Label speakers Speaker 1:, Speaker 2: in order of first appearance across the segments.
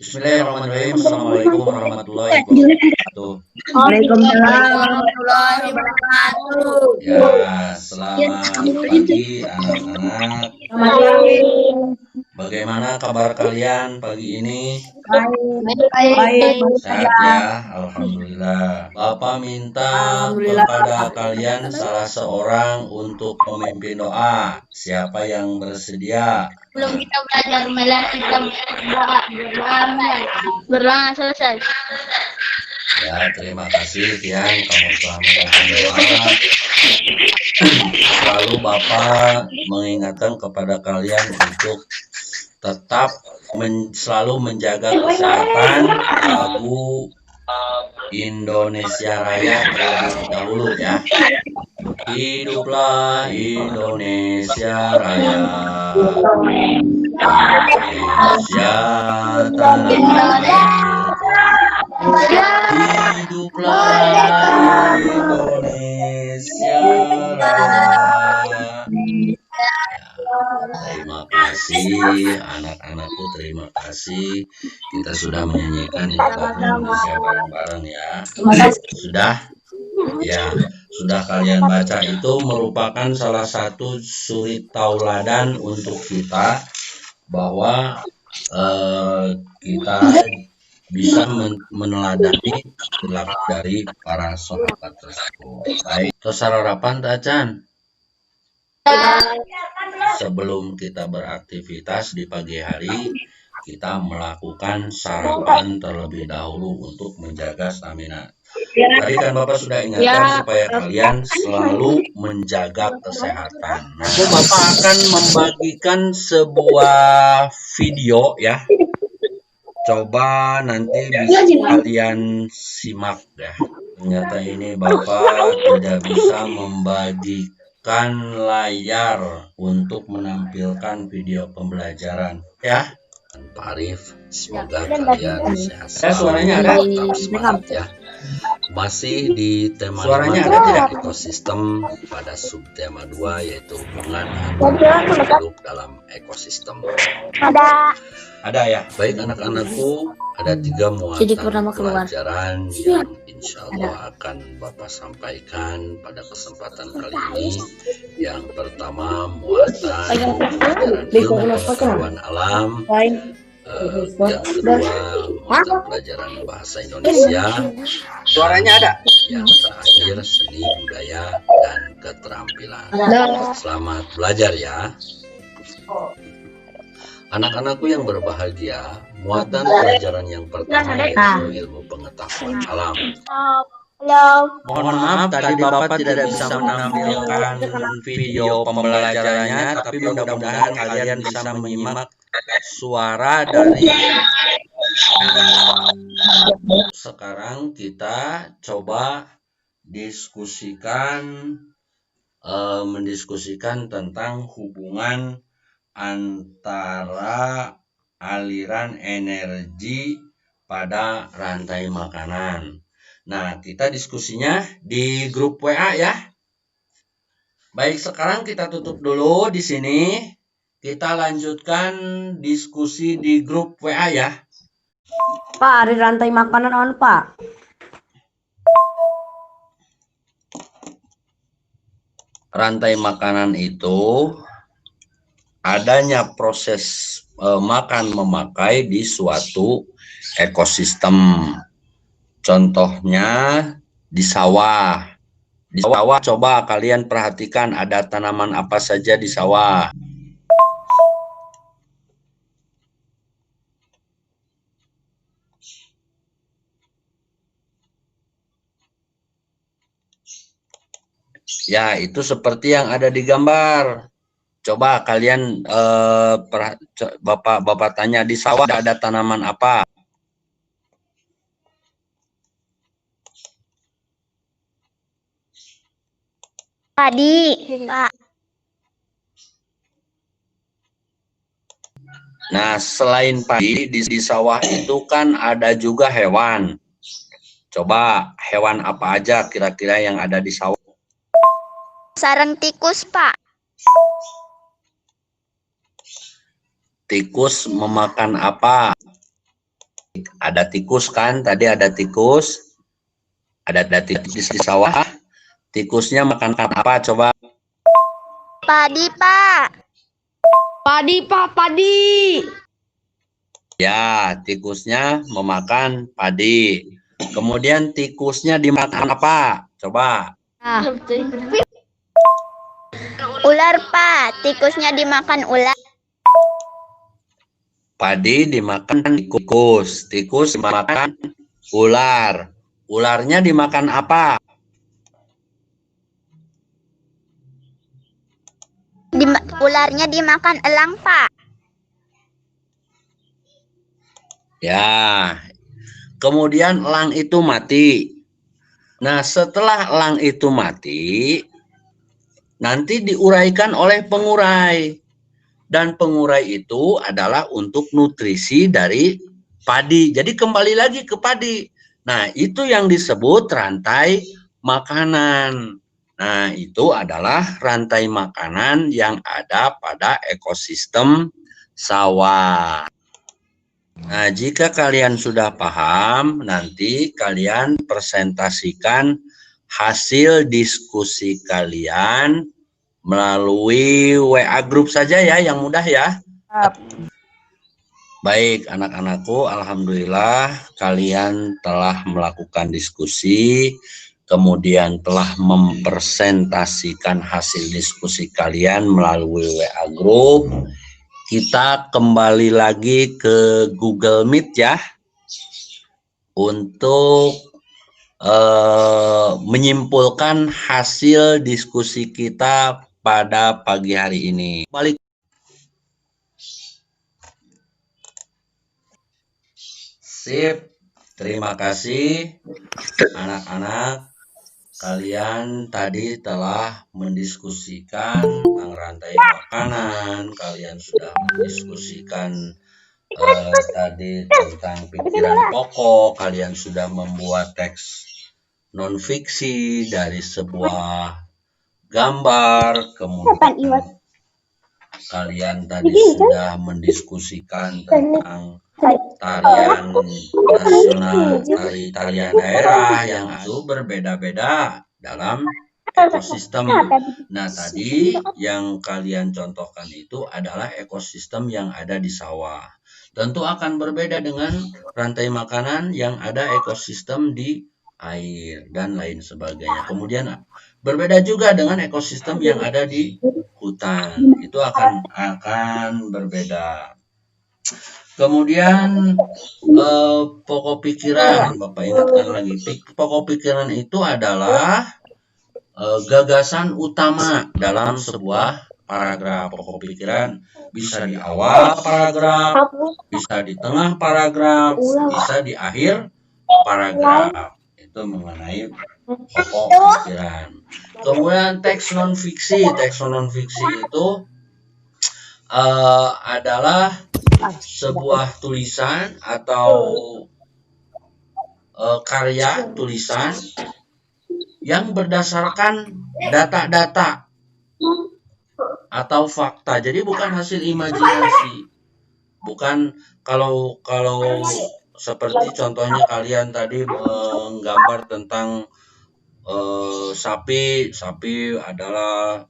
Speaker 1: Bismillahirrahmanirrahim. Assalamualaikum warahmatullahi wabarakatuh.
Speaker 2: Waalaikumsalam warahmatullahi wabarakatuh.
Speaker 1: Ya, selamat pagi anak-anak.
Speaker 2: Selamat pagi.
Speaker 1: Bagaimana kabar kalian pagi ini?
Speaker 2: Baik.
Speaker 1: Sehat ya, alhamdulillah. Bapak minta
Speaker 2: Alhamdulillah.
Speaker 1: kepada kalian salah seorang untuk memimpin doa. Siapa yang bersedia?
Speaker 3: Belum kita belajar melah kita berdoa selesai.
Speaker 1: Ya, terima kasih Tian, kamu telah memimpin doa. Selalu Bapak mengingatkan kepada kalian untuk tetap selalu menjaga kesehatan lagu Indonesia Raya terlebih dahulu ya. Hiduplah Indonesia Raya, Indonesia tanah air. Hiduplah Indonesia Raya. Terima kasih anak-anakku, terima kasih. Kita sudah menyanyikan Indonesia bareng-bareng ya. Sudah? Ya, sudah kalian baca. Itu merupakan salah satu suri tauladan untuk kita bahwa kita bisa meneladani perilaku dari para sahabat tersebut. Baik, sarapan Tacan. Sebelum kita beraktivitas di pagi hari, kita melakukan sarapan terlebih dahulu untuk menjaga stamina. Tadi kan Bapak sudah ingatkan supaya kalian selalu menjaga kesehatan. Nah, Bapak akan membagikan sebuah video ya. Coba nanti bisa kalian simak ya. Ternyata ini Bapak tidak bisa membagikan layar untuk menampilkan video pembelajaran ya. Pak Arif, semoga kalian sehat selalu. Suaranya ada? Tetap semangat ya. Masih di tema suaranya ada tidak? Ekosistem pada subtema 2 yaitu hubungan antar makhluk dalam ekosistem. Ada ya. Baik anak-anakku, ada 3 muatan pelajaran yang insya Allah akan Bapak sampaikan pada kesempatan kali ini. Yang pertama muatan pelajaran ilmu pengetahuan alam. Yang kedua muatan pelajaran bahasa Indonesia. Suaranya ada. Yang terakhir seni budaya dan keterampilan. Selamat belajar ya. Anak-anakku yang berbahagia, muatan pelajaran yang pertama yaitu ilmu pengetahuan alam. Mohon maaf tadi Bapak tidak bisa menampilkan video pembelajarannya, tapi mudah-mudahan kalian bisa menyimak suara dari. Sekarang kita coba mendiskusikan tentang hubungan antara aliran energi pada rantai makanan. Nah, kita diskusinya di grup WA ya. Baik, sekarang kita tutup dulu di sini. Kita lanjutkan diskusi di grup WA ya.
Speaker 2: Pak, hari rantai makanan on, Pak.
Speaker 1: Rantai makanan itu adanya proses makan memakai di suatu ekosistem. Contohnya di sawah. Di sawah coba kalian perhatikan ada tanaman apa saja di sawah. Ya, itu seperti yang ada di gambar. Coba kalian Bapak tanya di sawah ada tanaman apa?
Speaker 3: Padi, Pak.
Speaker 1: Nah, selain padi di sawah itu kan ada juga hewan. Coba hewan apa aja kira-kira yang ada di sawah?
Speaker 3: Sarang tikus, Pak.
Speaker 1: Tikus memakan apa? Ada tikus kan? Tadi ada tikus. Ada tikus di sawah. Tikusnya makan apa? Coba.
Speaker 3: Padi, Pak.
Speaker 2: Padi, Pak, padi.
Speaker 1: Ya, tikusnya memakan padi. Kemudian tikusnya dimakan apa? Coba.
Speaker 3: Ular, Pak. Tikusnya dimakan ular.
Speaker 1: Padi dimakan tikus. Tikus dimakan ular. Ularnya dimakan apa?
Speaker 3: Ularnya dimakan elang, Pak.
Speaker 1: Ya. Kemudian elang itu mati. Nah, setelah elang itu mati, nanti diuraikan oleh pengurai. Dan pengurai itu adalah untuk nutrisi dari padi. Jadi kembali lagi ke padi. Nah, itu yang disebut rantai makanan. Nah, itu adalah rantai makanan yang ada pada ekosistem sawah. Nah, jika kalian sudah paham, nanti kalian presentasikan hasil diskusi kalian melalui WA grup saja ya, yang mudah ya. Baik, anak-anakku, alhamdulillah kalian telah melakukan diskusi, kemudian telah mempresentasikan hasil diskusi kalian melalui WA grup. Kita kembali lagi ke Google Meet ya, untuk menyimpulkan hasil diskusi kita pada pagi hari ini. Balik. Sip. Terima kasih anak-anak. Kalian tadi telah mendiskusikan tentang rantai makanan. Kalian sudah mendiskusikan tadi tentang pikiran pokok. Kalian sudah membuat teks non-fiksi dari sebuah gambar, kemudian kalian tadi sudah mendiskusikan tentang tarian nasional, tarian daerah yang itu berbeda-beda dalam ekosistem. Nah, tadi yang kalian contohkan itu adalah ekosistem yang ada di sawah. Tentu akan berbeda dengan rantai makanan yang ada ekosistem di air dan lain sebagainya. Kemudian berbeda juga dengan ekosistem yang ada di hutan. Itu akan berbeda. Kemudian pokok pikiran, Bapak ingatkan lagi, pokok pikiran itu adalah gagasan utama dalam sebuah paragraf. Pokok pikiran bisa di awal paragraf, bisa di tengah paragraf, bisa di akhir paragraf. Itu mengenai pokok pikiran. Kemudian teks non fiksi. Teks non fiksi itu adalah sebuah tulisan atau karya tulisan yang berdasarkan data-data atau fakta. Jadi bukan hasil imajinasi. Bukan kalau seperti contohnya kalian tadi menggambar tentang sapi. Sapi adalah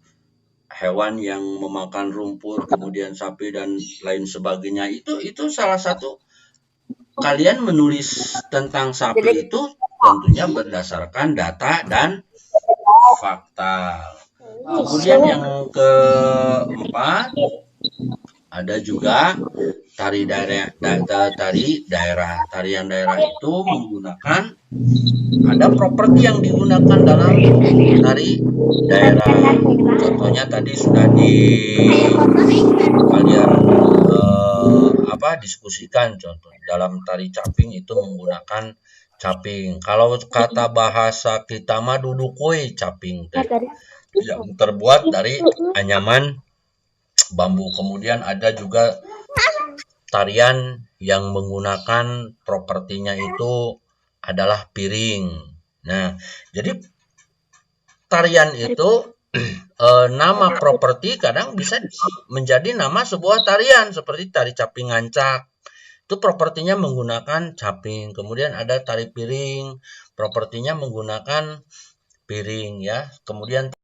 Speaker 1: hewan yang memakan rumput, kemudian sapi dan lain sebagainya. Itu salah satu, kalian menulis tentang sapi itu tentunya berdasarkan data dan fakta. Kemudian yang keempat, ada juga tarian daerah. Tarian daerah itu menggunakan, ada properti yang digunakan dalam tari daerah. Contohnya tadi sudah kalian diskusikan. Contoh dalam tari caping itu menggunakan caping. Kalau kata bahasa kita mah dudukoi caping yang terbuat dari anyaman bambu. Kemudian ada juga tarian yang menggunakan propertinya itu adalah piring. Nah, jadi tarian itu nama properti kadang bisa menjadi nama sebuah tarian, seperti tari caping ngancak, Itu propertinya menggunakan caping. Kemudian ada tali piring, propertinya menggunakan piring ya. Kemudian